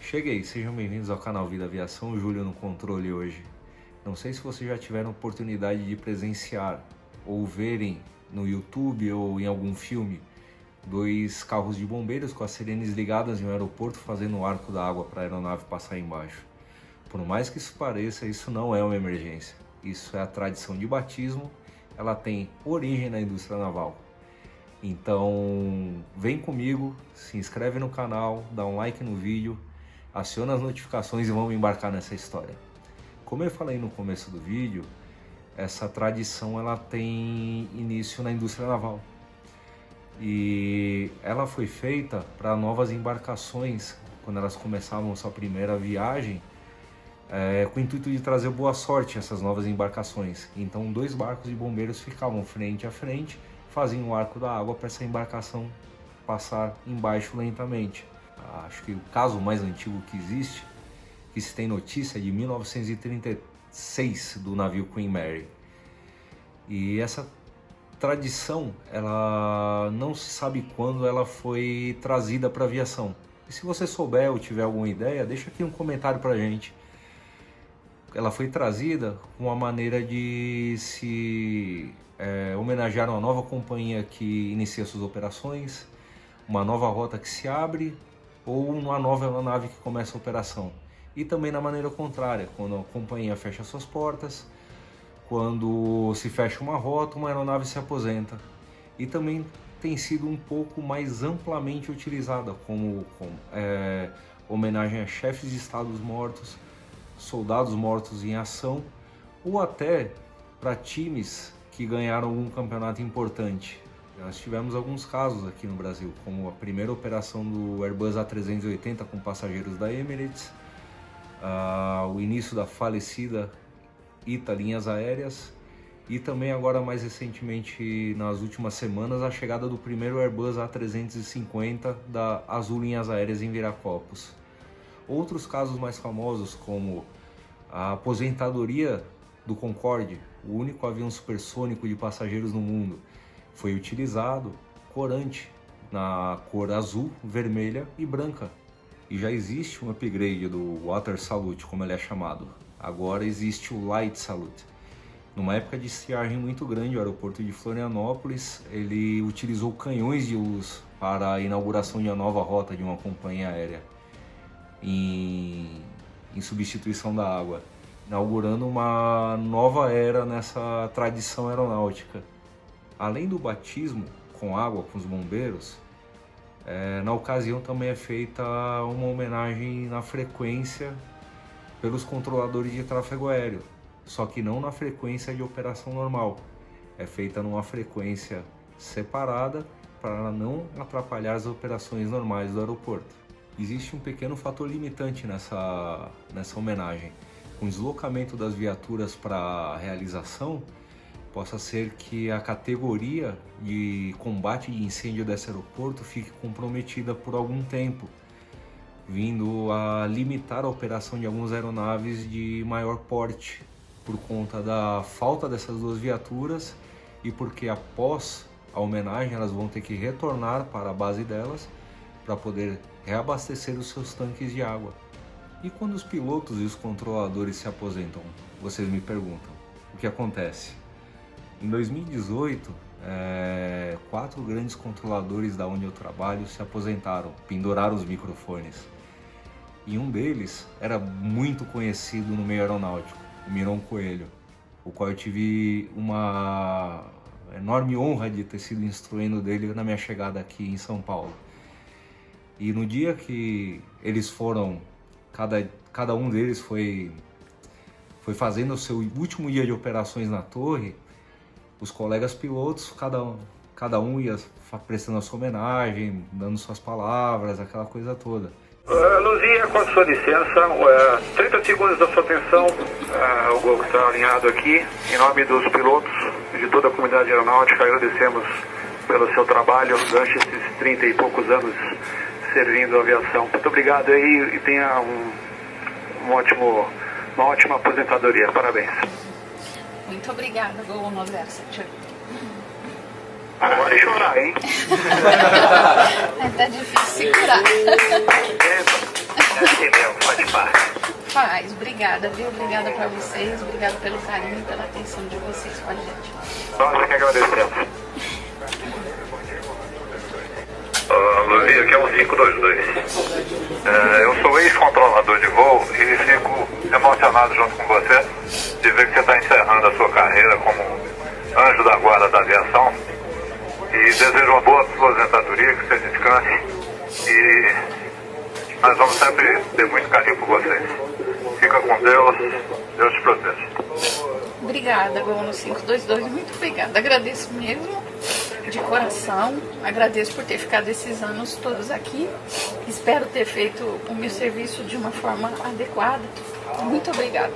Cheguei, sejam bem-vindos ao canal Vida Aviação, o Júlio no controle hoje. Não sei se vocês já tiveram oportunidade de presenciar ou verem no YouTube ou em algum filme dois carros de bombeiros com as sirenes ligadas em um aeroporto fazendo o arco da água para a aeronave passar embaixo. Por mais que isso pareça, isso não é uma emergência. Isso é a tradição de batismo, ela tem origem na indústria naval. Então, vem comigo, se inscreve no canal, dá um like no vídeo, aciona as notificações e vamos embarcar nessa história. Como eu falei no começo do vídeo, essa tradição ela tem início na indústria naval. E ela foi feita para novas embarcações, quando elas começavam sua primeira viagem, com o intuito de trazer boa sorte a essas novas embarcações. Então, dois barcos de bombeiros ficavam frente a frente, faziam o arco da água para essa embarcação passar embaixo lentamente. Acho que o caso mais antigo que existe, que se tem notícia, é de 1936, do navio Queen Mary. E essa tradição, ela não se sabe quando ela foi trazida para a aviação. E se você souber ou tiver alguma ideia, deixa aqui um comentário para a gente. Ela foi trazida com a maneira de se homenagear uma nova companhia que inicia suas operações, uma nova rota que se abre ou uma nova aeronave que começa a operação. E também na maneira contrária, quando a companhia fecha suas portas, quando se fecha uma rota, uma aeronave se aposenta. E também tem sido um pouco mais amplamente utilizada como homenagem a chefes de estados mortos, soldados mortos em ação, ou até para times que ganharam algum campeonato importante. Nós tivemos alguns casos aqui no Brasil, como a primeira operação do Airbus A380 com passageiros da Emirates, o início da falecida ITA Linhas Aéreas e também agora mais recentemente, nas últimas semanas, a chegada do primeiro Airbus A350 da Azul Linhas Aéreas em Viracopos. Outros casos mais famosos, como a aposentadoria do Concorde, o único avião supersônico de passageiros no mundo, foi utilizado corante na cor azul, vermelha e branca. E já existe um upgrade do Water Salute, como ele é chamado. Agora existe o Light Salute. Numa época de estiagem muito grande, o aeroporto de Florianópolis, ele utilizou canhões de luz para a inauguração de uma nova rota de uma companhia aérea, em substituição da água, inaugurando uma nova era nessa tradição aeronáutica. Além do batismo com água com os bombeiros, na ocasião também é feita uma homenagem na frequência pelos controladores de tráfego aéreo, só que não na frequência de operação normal. É feita numa frequência separada para não atrapalhar as operações normais do aeroporto. Existe um pequeno fator limitante nessa homenagem. Com o deslocamento das viaturas para a realização, possa ser que a categoria de combate de incêndio desse aeroporto fique comprometida por algum tempo, vindo a limitar a operação de algumas aeronaves de maior porte, por conta da falta dessas duas viaturas e porque após a homenagem elas vão ter que retornar para a base delas para poder reabastecer os seus tanques de água. E quando os pilotos e os controladores se aposentam, vocês me perguntam, o que acontece? Em 2018, 4 grandes controladores da onde eu trabalho se aposentaram, penduraram os microfones. E um deles era muito conhecido no meio aeronáutico, o Miron Coelho, o qual eu tive uma enorme honra de ter sido instruindo dele na minha chegada aqui em São Paulo. E no dia que eles foram, cada um deles foi fazendo o seu último dia de operações na torre, os colegas pilotos, cada um ia prestando a sua homenagem, dando suas palavras, aquela coisa toda. Luzia, com a sua licença, 30 segundos da sua atenção, o Gol que está alinhado aqui, em nome dos pilotos e de toda a comunidade aeronáutica, agradecemos pelo seu trabalho durante esses 30 e poucos anos servindo a aviação. Muito obrigado aí e tenha uma ótima aposentadoria. Parabéns. Muito obrigada, Gol 197. Não pode chorar, hein? Tá difícil segurar. É Capaz, obrigada, viu? Obrigada pra vocês, obrigada pelo carinho e pela atenção de vocês com a gente. Nós é que agradecemos. Luiz, aqui é um 522. Eu sou ex-controlador de voo e fico emocionado junto com você de ver que você está encerrando a sua carreira como anjo da guarda da aviação e desejo uma boa aposentadoria, que você descanse e nós vamos sempre ter muito carinho por vocês. Fica com Deus, Deus te proteja. Obrigada, Gol no 522, muito obrigada. Agradeço mesmo, de coração. Agradeço por ter ficado esses anos todos aqui. Espero ter feito o meu serviço de uma forma adequada. Muito obrigada.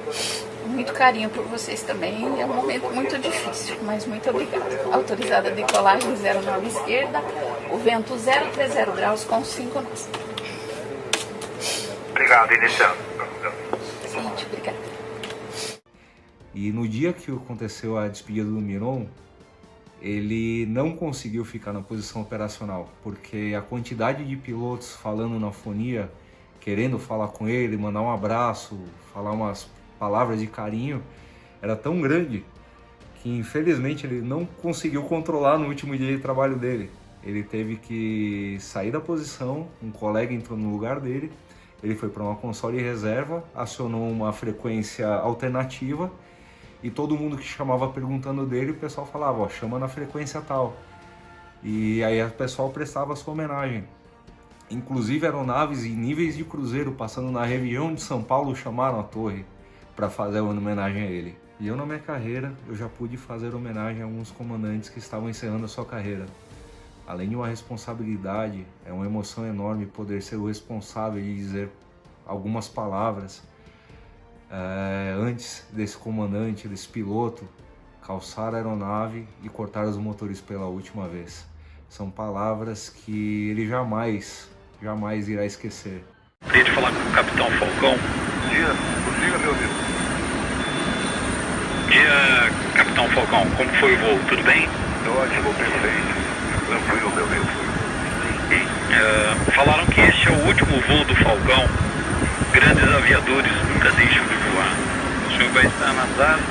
Muito carinho por vocês também. É um momento muito difícil, mas muito obrigada. Autorizada a decolagem 09 esquerda, o vento 030 graus com 5 nós. Obrigado, iniciando. Gente, obrigada. E no dia que aconteceu a despedida do Miron, ele não conseguiu ficar na posição operacional, porque a quantidade de pilotos falando na fonia, querendo falar com ele, mandar um abraço, falar umas palavras de carinho, era tão grande que infelizmente ele não conseguiu controlar no último dia de trabalho dele. Ele teve que sair da posição, um colega entrou no lugar dele, ele foi para uma console reserva, acionou uma frequência alternativa e todo mundo que chamava perguntando dele, o pessoal falava, ó, chama na frequência tal. E aí o pessoal prestava sua homenagem. Inclusive aeronaves em níveis de cruzeiro passando na região de São Paulo chamaram a torre para fazer uma homenagem a ele. E eu na minha carreira, eu já pude fazer homenagem a alguns comandantes que estavam encerrando a sua carreira. Além de uma responsabilidade, é uma emoção enorme poder ser o responsável de dizer algumas palavras antes desse comandante, desse piloto, calçar a aeronave e cortar os motores pela última vez. São palavras que ele jamais irá esquecer. Queria te falar com o Capitão Falcão. Diga, meu amigo. Capitão Falcão, como foi o voo? Tudo bem? Ótimo, perfeito. Tranquilo, meu amigo. Falaram que este é o último voo do Falcão. Grandes aviadores nunca deixam de voar. O senhor vai estar nas asas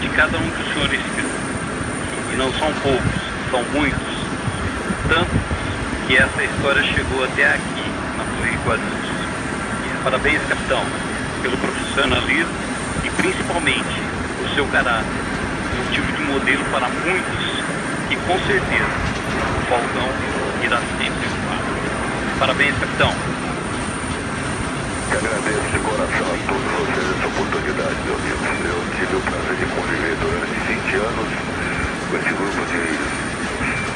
de cada um que o senhor inspirou. E não são poucos, são muitos. Tanto que essa história chegou até aqui, na Torre Guarulhos. Parabéns, capitão, pelo profissionalismo e principalmente o seu caráter. Motivo de modelo para muitos e com certeza o Falcão irá sempre voar. Parabéns, capitão. Eu agradeço de coração a todos vocês essa oportunidade, meu amigo. Eu tive o prazer de conviver durante 20 anos com esse grupo de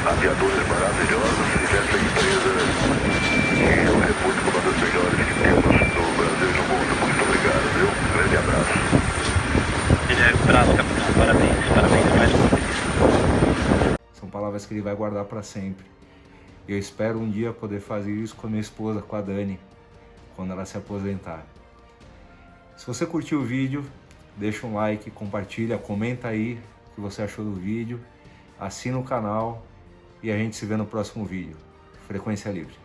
aviadores maravilhosos e dessa empresa que eu reputo como uma das melhores que temos no Brasil e no mundo. Muito obrigado, viu? Um grande abraço. Abraço, capitão. Parabéns mais uma vez. São palavras que ele vai guardar para sempre. Eu espero um dia poder fazer isso com a minha esposa, com a Dani, quando ela se aposentar. Se você curtiu o vídeo, deixa um like, compartilha, comenta aí o que você achou do vídeo, assina o canal e a gente se vê no próximo vídeo. Frequência Livre.